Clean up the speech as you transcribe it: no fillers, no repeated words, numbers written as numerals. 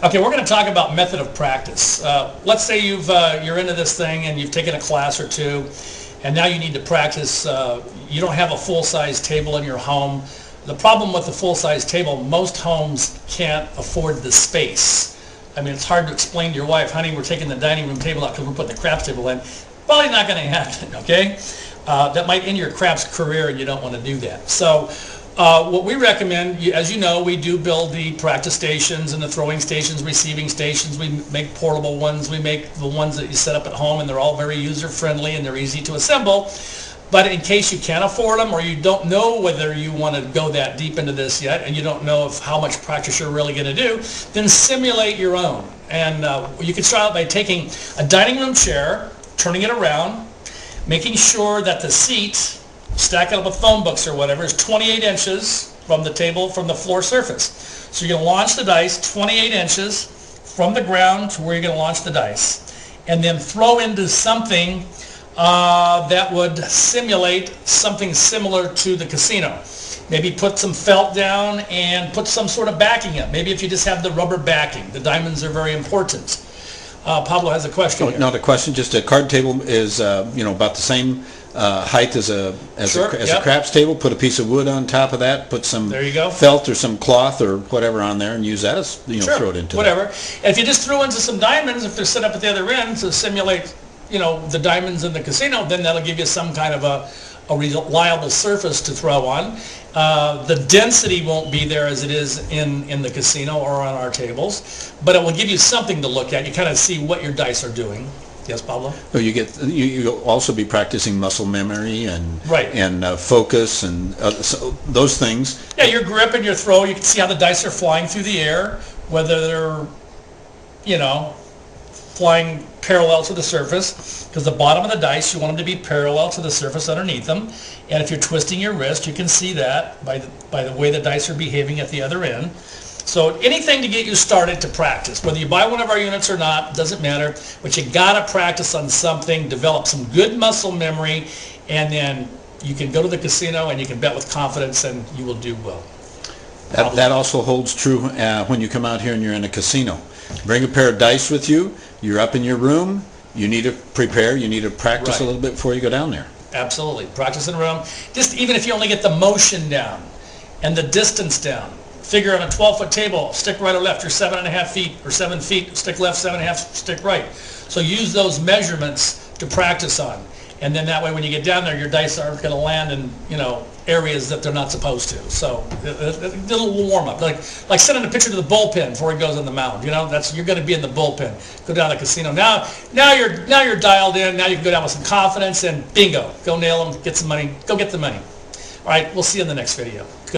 Okay, we're going to talk about method of practice. Let's say you're into this thing and you've taken a class or two, and now you need to practice. You don't have a full-size table in your home. The problem with the full-size table, most homes can't afford the space. I mean, it's hard to explain to your wife, honey, we're taking the dining room table out because we're putting the craps table in. Probably not going to happen, okay? That might end your craps career, and you don't want to do that. So what we recommend, as you know, we do build the practice stations and the throwing stations, receiving stations. We make portable ones. We make the ones that you set up at home, and they're all very user-friendly and they're easy to assemble. But in case you can't afford them or you don't know whether you want to go that deep into this yet and you don't know of how much practice you're really going to do, then simulate your own. And you can start out by taking a dining room chair, turning it around, making sure that the seat, stack it up with phone books or whatever, is 28 inches from the table, from the floor surface. So you're going to launch the dice 28 inches from the ground to where you're going to launch the dice. And then throw into something that would simulate something similar to the casino. Maybe put some felt down and put some sort of backing up. Maybe if you just have the rubber backing. The diamonds are very important. Pablo has a question. Not a question, just a card table is about the same height as a craps table. Put a piece of wood on top of that. Put some felt or some cloth or whatever on there, and use that as throw it into whatever. And if you just throw into some diamonds, if they're set up at the other end to simulate the diamonds in the casino, then that'll give you some kind of a reliable surface to throw on. The density won't be there as it is in the casino or on our tables, but it will give you something to look at. You kind of see what your dice are doing. Yes, Pablo? So you'll also be practicing muscle memory and focus and so those things. Yeah, your grip and your throw, you can see how the dice are flying through the air, whether they're, flying parallel to the surface, because the bottom of the dice, you want them to be parallel to the surface underneath them. And if you're twisting your wrist, you can see that by the way the dice are behaving at the other end. So anything to get you started to practice, whether you buy one of our units or not, doesn't matter, but you gotta practice on something, develop some good muscle memory, and then you can go to the casino and you can bet with confidence and you will do well. That also holds true when you come out here and you're in a casino. Bring a pair of dice with you. You're up in your room. You need to prepare. You need to practice a little bit before you go down there. Absolutely. Practice in the room. Just even if you only get the motion down and the distance down. Figure on a 12-foot table, stick right or left, you're 7.5 feet or 7 feet, stick left, 7.5, stick right. So use those measurements to practice on. And then that way when you get down there, your dice aren't going to land in, areas that they're not supposed to. So a little warm up, like sending a pitcher to the bullpen before he goes on the mound. You're going to be in the bullpen. Go down to the casino. Now you're dialed in. Now you can go down with some confidence and bingo, go nail them, get some money, go get the money. All right, we'll see you in the next video. Good.